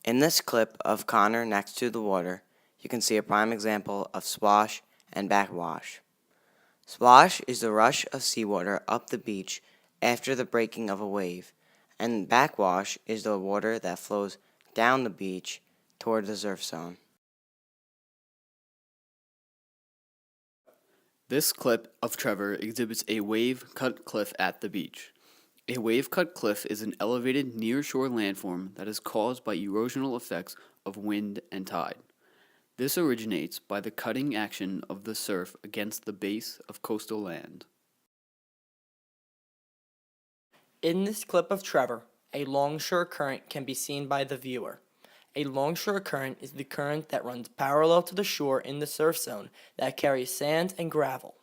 In this clip of Connor next to the water, you can see a prime example of swash and backwash. Swash is the rush of seawater up the beach after the breaking of a wave, and backwash is the water that flows down the beach toward the surf zone. This clip of Trevor exhibits a wave-cut cliff at the beach. A wave-cut cliff is an elevated near-shore landform that is caused by erosional effects of wind and tide. This originates by the cutting action of the surf against the base of coastal land. In this clip of Trevor, a longshore current can be seen by the viewer. A longshore current is the current that runs parallel to the shore in the surf zone that carries sand and gravel.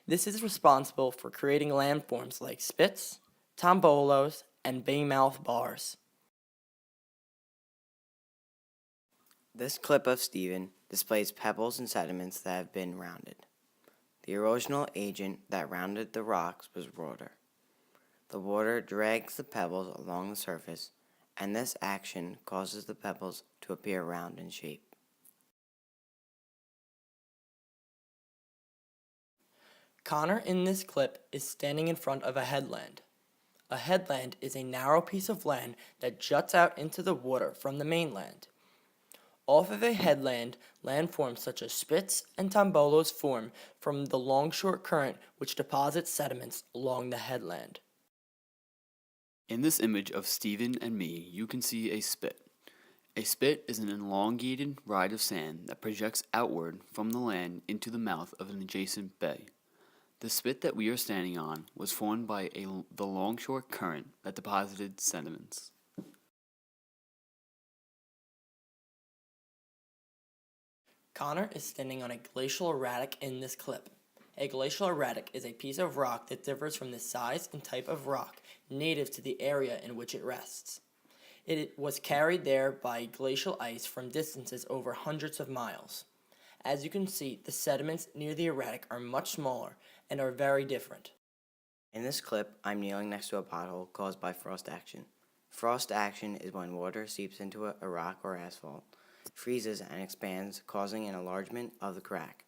This is responsible for creating landforms like spits, tombolos, and baymouth bars. This clip of Stephen displays pebbles and sediments that have been rounded. The erosional agent that rounded the rocks was water. The water drags the pebbles along the surface, and this action causes the pebbles to appear round in shape. Connor in this clip is standing in front of a headland. A headland is a narrow piece of land that juts out into the water from the mainland. Off of a headland, landforms such as spits and tombolos form from the longshore current which deposits sediments along the headland. In this image of Stephen and me, you can see a spit. A spit is an elongated ride of sand that projects outward from the land into the mouth of an adjacent bay. The spit that we are standing on was formed by the longshore current that deposited sediments. Connor is standing on a glacial erratic in this clip. A glacial erratic is a piece of rock that differs from the size and type of rock native to the area in which it rests. It was carried there by glacial ice from distances over hundreds of miles. As you can see, the sediments near the erratic are much smaller and are very different. In this clip, I'm kneeling next to a pothole caused by frost action. Frost action is when water seeps into a rock or asphalt, freezes and expands, causing an enlargement of the crack.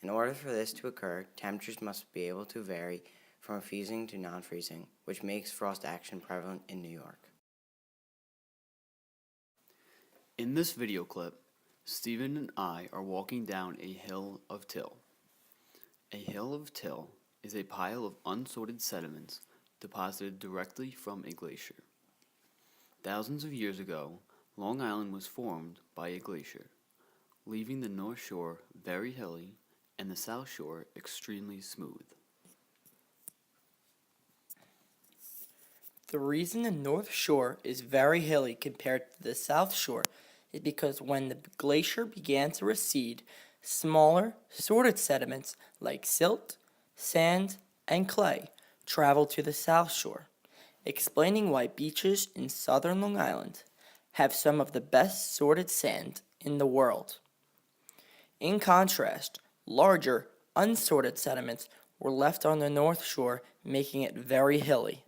In order for this to occur, temperatures must be able to vary from freezing to non-freezing, which makes frost action prevalent in New York. In this video clip, Stephen and I are walking down a hill of till. A hill of till is a pile of unsorted sediments deposited directly from a glacier. Thousands of years ago, Long Island was formed by a glacier, leaving the North Shore very hilly and the South Shore extremely smooth. The reason the North Shore is very hilly compared to the South Shore is because when the glacier began to recede, smaller, sorted sediments like silt, sand, and clay traveled to the South Shore, explaining why beaches in southern Long Island have some of the best sorted sand in the world. In contrast, larger, unsorted sediments were left on the North Shore, making it very hilly.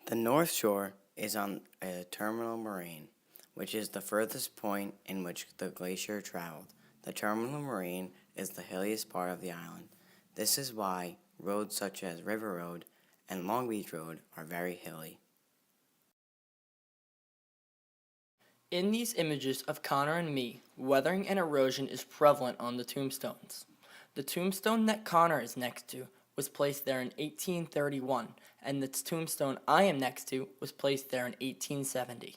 The North Shore is on a terminal moraine, which is the furthest point in which the glacier traveled. The terminal moraine is the hilliest part of the island. This is why roads such as River Road and Long Beach Road are very hilly. In these images of Connor and me, weathering and erosion is prevalent on the tombstones. The tombstone that Connor is next to was placed there in 1831, and the tombstone I am next to was placed there in 1870.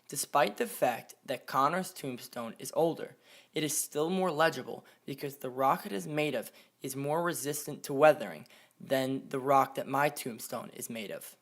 Despite the fact that Connor's tombstone is older, it is still more legible because the rock it is made of is more resistant to weathering than the rock that my tombstone is made of.